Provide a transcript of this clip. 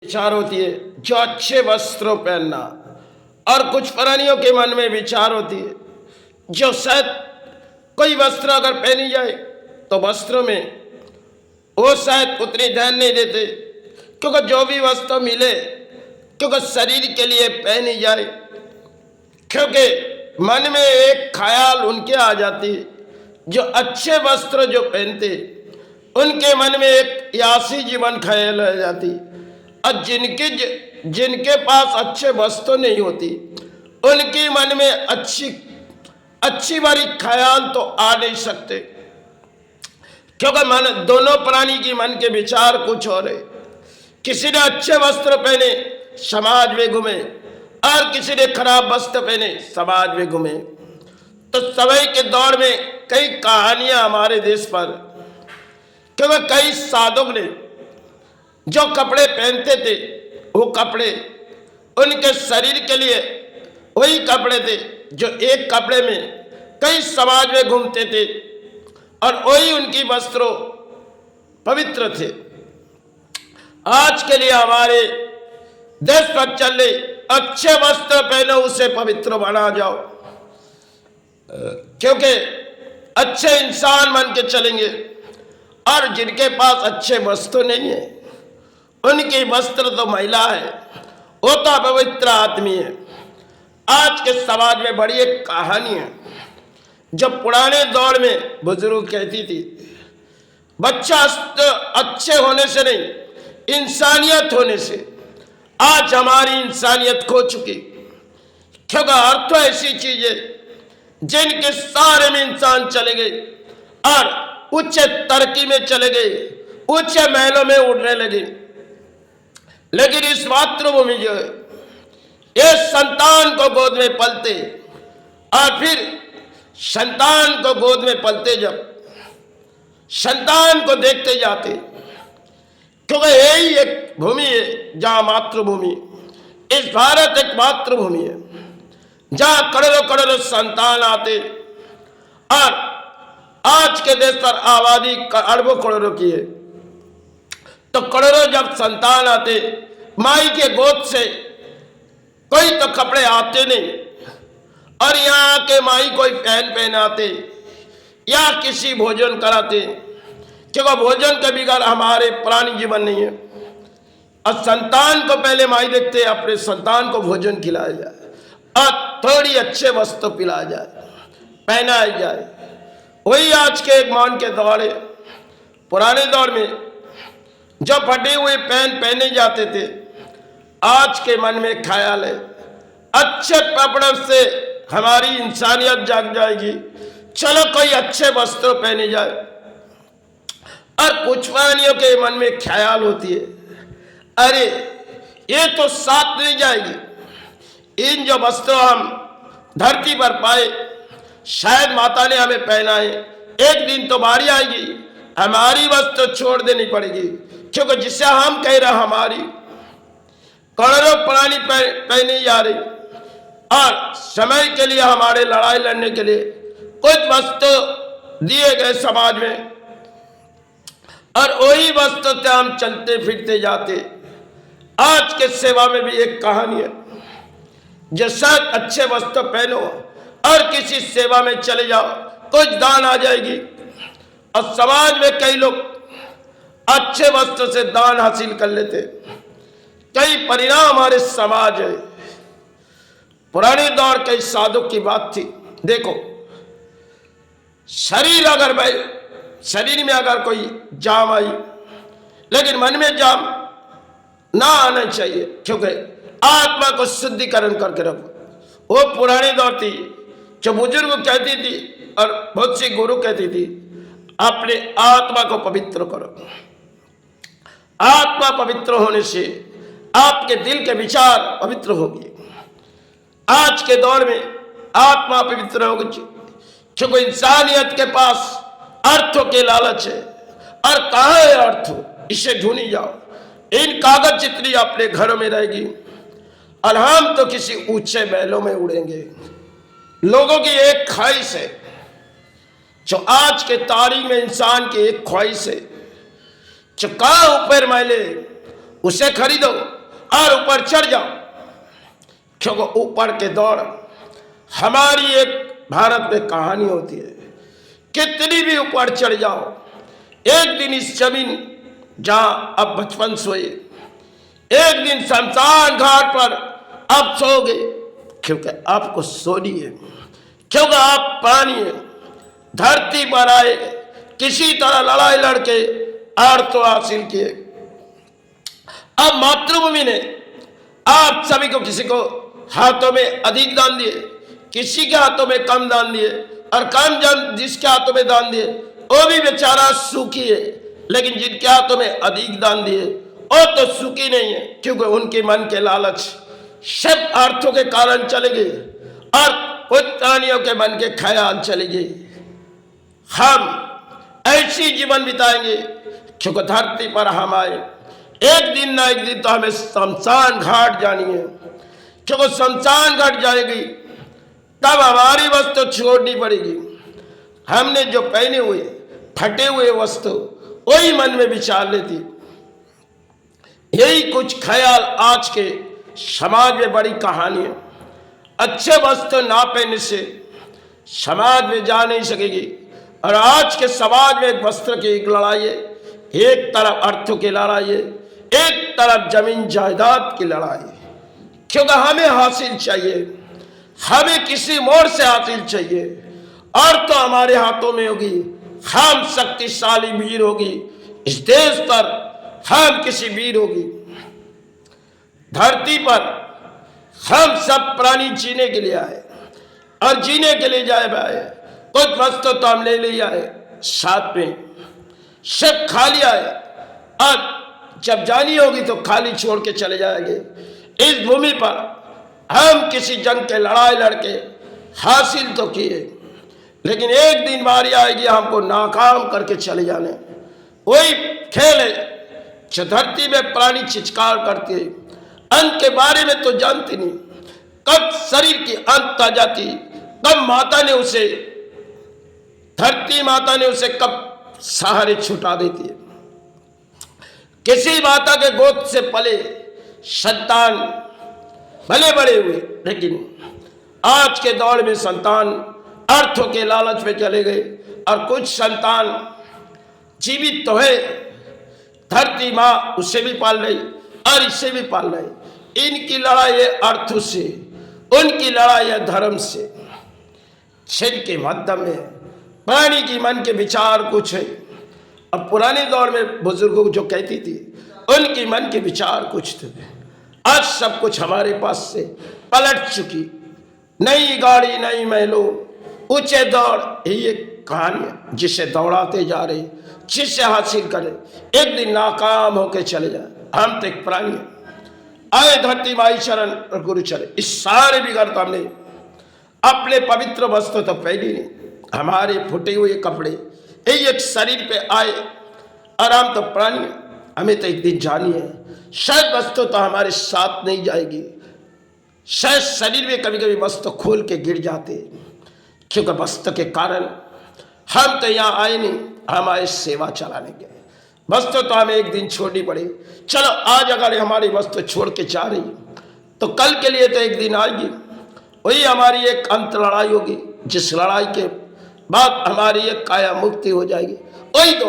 विचार होती है जो अच्छे वस्त्रों पहनना, और कुछ प्राणियों के मन में विचार होती है जो शायद कोई वस्त्र अगर पहनी जाए तो वस्त्रों में वो शायद उतनी ध्यान नहीं देते, क्योंकि जो भी वस्त्र मिले क्योंकि शरीर के लिए पहनी जाए, क्योंकि मन में एक ख्याल उनके आ जाती है जो अच्छे वस्त्र जो पहनते उनके मन में एक यासी जीवन ख्याल आ जाती, और जिनके पास अच्छे वस्त्र नहीं होती उनके मन में अच्छी बारी ख्याल तो आ नहीं सकते, क्योंकि मन दोनों प्राणी की मन के विचार कुछ और है। किसी ने अच्छे वस्त्र पहने समाज में घूमे और किसी ने खराब वस्त्र पहने समाज में घूमे। तो समय के दौर में कई कहानियां हमारे देश पर, क्योंकि कई साधुओं ने जो कपड़े पहनते थे वो कपड़े उनके शरीर के लिए वही कपड़े थे जो एक कपड़े में कई समाज में घूमते थे, और वही उनकी वस्त्रों पवित्र थे। आज के लिए हमारे देश पर चल रहे अच्छे वस्त्र पहनो उसे पवित्र बना जाओ, क्योंकि अच्छे इंसान बन के चलेंगे, और जिनके पास अच्छे वस्त्र नहीं है उनकी वस्त्र तो महिला है, वो तो पवित्र आदमी है। आज के समाज में बड़ी एक कहानी है, जब पुराने दौर में बुजुर्ग कहती थी बच्चा अच्छे होने से नहीं इंसानियत होने से। आज हमारी इंसानियत खो चुकी, क्योंकि अर्थ ऐसी चीज है जिनके सारे में इंसान चले गए और उच्च तरक्की में चले गए, उच्च महलों में उड़ने लगे। लेकिन इस मातृभूमि जो है ये संतान को गोद में पलते, और फिर संतान को गोद में पलते जब संतान को देखते जाते, क्योंकि यही एक भूमि है जहां मातृभूमि, इस भारत एक मातृभूमि है जहां करोड़ों करोड़ों संतान आते, और आज के देश पर आबादी अरबों करोड़ों की है। तो करोड़ों जब संतान आते, माई के गोद से कोई तो कपड़े आते नहीं, और यहाँ के माई कोई पहनाते या किसी भोजन कराते, क्योंकि भोजन के बिगैर हमारे प्राणी जीवन नहीं है। और संतान को पहले माई देखते अपने संतान को भोजन खिलाया जाए और थोड़ी अच्छे वस्त्र पिलाया जाए, पहनाया जाए। वही आज के एक मान के दौर है। पुराने दौर में जो फटे हुए पहने जाते थे, आज के मन में ख्याल है अच्छे कपड़ों से हमारी इंसानियत जाग जाएगी, चलो कोई अच्छे वस्त्र पहने जाए। और कुछ प्राणियों के मन में ख्याल होती है अरे ये तो साथ नहीं जाएगी, इन जो वस्त्र हम धरती पर पाए शायद माता ने हमें पहनाए, एक दिन तो बारी आएगी हमारी वस्त्र छोड़ देनी पड़ेगी, क्योंकि जिसे हम कह रहे हमारी करोड़ों प्राणी पहने जा रही, और समय के लिए हमारे लड़ाई लड़ने के लिए कुछ वस्त्र दिए गए समाज में, और वही वस्त्र से हम चलते फिरते जाते। आज के सेवा में भी एक कहानी है, जैसा अच्छे वस्त्र पहनो और किसी सेवा में चले जाओ, कुछ दान आ जाएगी। और समाज में कई लोग अच्छे वस्त्र से दान हासिल कर लेते, कई परिणाम हमारे समाज है। पुराने दौर के साधु की बात थी, देखो शरीर में अगर कोई जाम आई, लेकिन मन में जाम ना आना चाहिए, क्योंकि आत्मा को शुद्धिकरण करके रखो। वो पुराने दौर थी जो बुजुर्ग कहती थी और बहुत सी गुरु कहती थी अपने आत्मा को पवित्र करो। आत्मा पवित्र होने से आपके दिल के विचार पवित्र होगी। आज के दौर में आत्मा पवित्र होगी, क्योंकि इंसानियत के पास अर्थों के लालच है, और कहाँ है अर्थ इसे ढूंढी जाओ। इन कागज जितनी अपने घरों में रहेगी और हम तो किसी ऊंचे महलों में उड़ेंगे। लोगों की एक ख्वाहिश है, जो आज के तारीख में इंसान की एक ख्वाहिश है, जो कहाँ ऊपर महले उसे खरीदो और ऊपर चढ़ जाओ, क्योंकि ऊपर के दौड़ हमारी एक भारत में कहानी होती है, कितनी भी ऊपर चढ़ जाओ, एक दिन इस जमीन जहां अब बचपन सोए, एक दिन शमशान घाट पर आप सोओगे, क्योंकि आपको सोनी है, क्योंकि आप पानी है, धरती पर आए, किसी तरह लड़ाई लड़के अर्थ हासिल किए। अब मातृभूमि ने आप सभी को, किसी को हाथों में अधिक दान दिए, किसी के हाथों में कम दान दिए, और कम जन जिसके हाथों में दान दिए वो भी बेचारा सुखी है, लेकिन जिनके हाथों में अधिक दान दिए वो तो सुखी नहीं है, क्योंकि उनके मन के लालच सब अर्थों के कारण चले गए और पुत्रानियों के मन के ख्याल चले गए। हम ऐसी जीवन बिताएंगे क्योंकि धरती पर हम आए, एक दिन ना एक दिन तो हमें शमशान घाट जानी है, क्योंकि शमशान घाट जाएगी तब हमारी वस्तु छोड़नी पड़ेगी। हमने जो पहने हुए फटे हुए वस्तु वही मन में विचार लेती। यही कुछ ख्याल आज के समाज में बड़ी कहानी है। अच्छे वस्त्र ना पहनने से समाज में जा नहीं सकेगी, और आज के समाज में एक वस्त्र की एक लड़ाई है, एक तरफ अर्थों की लड़ाई है, एक तरफ जमीन जायदाद की लड़ाई है, क्योंकि हमें हासिल चाहिए, हमें किसी मोड़ से हासिल चाहिए, और तो हमारे हाथों में होगी, हम शक्तिशाली वीर होगी, इस देश पर हम किसी वीर होगी। धरती पर हम सब प्राणी जीने के लिए आए, और जीने के लिए जाए आए, कुछ वस्तु तो हम ले आए, साथ में सब खाली आए, और जब जानी होगी तो खाली छोड़ के चले जाएंगे। इस भूमि पर हम किसी जंग के लड़ाई लड़के हासिल तो किए, लेकिन एक दिन बारी आएगी हमको नाकाम करके चले जाने। वही खेल है जो धरती में प्राणी चित्कार करते हैं, अंत के बारे में तो जानते नहीं, कब शरीर की अंत आ जाती, कब माता ने उसे, धरती माता ने उसे कब सहारे छुटा देती है। किसी माता के गोद से पले संतान भले बड़े हुए, लेकिन आज के दौर में संतान अर्थों के लालच में चले गए, और कुछ संतान जीवित तो है, धरती माँ उसे भी पाल रही और इसे भी पाल रही। इनकी लड़ाई है अर्थों से, उनकी लड़ाई है धर्म से। छिन के मध्य में प्राणी की मन के विचार कुछ है। अब पुराने दौर में बुजुर्गों जो कहती थी, उनकी मन के विचार कुछ थे। आज सब कुछ हमारे पास से पलट चुकी, नई गाड़ी नई महलों, ऊंचे दौड़, यही एक कहानी है जिसे दौड़ाते जा रहे, जिसे हासिल करे, एक दिन नाकाम होके चले जाए। हम तो एक प्राणी हैं, आए धरती माई शरण और गुरु चरण, इस सारे बिगड़ तो हमने अपने पवित्र वस्त्र तो पहनी नहीं, हमारे फुटे हुए कपड़े, यही एक शरीर पे आए, और हम तो प्राणी हैं, हमें तो एक दिन जानी है। शायद वस्तु तो हमारे साथ नहीं जाएगी, शायद शरीर में कभी कभी वस्तु खोल के गिर जाते, क्योंकि वस्तु के कारण हम तो यहाँ आए नहीं, हम आए सेवा चलाने के। वस्तु तो हमें एक दिन छोड़नी पड़े। चलो आज अगर हमारी वस्तु छोड़ के जा रही तो कल के लिए तो एक दिन आएगी, वही हमारी एक अंत लड़ाई होगी, जिस लड़ाई के बाद हमारी एक काया मुक्ति हो जाएगी। वही तो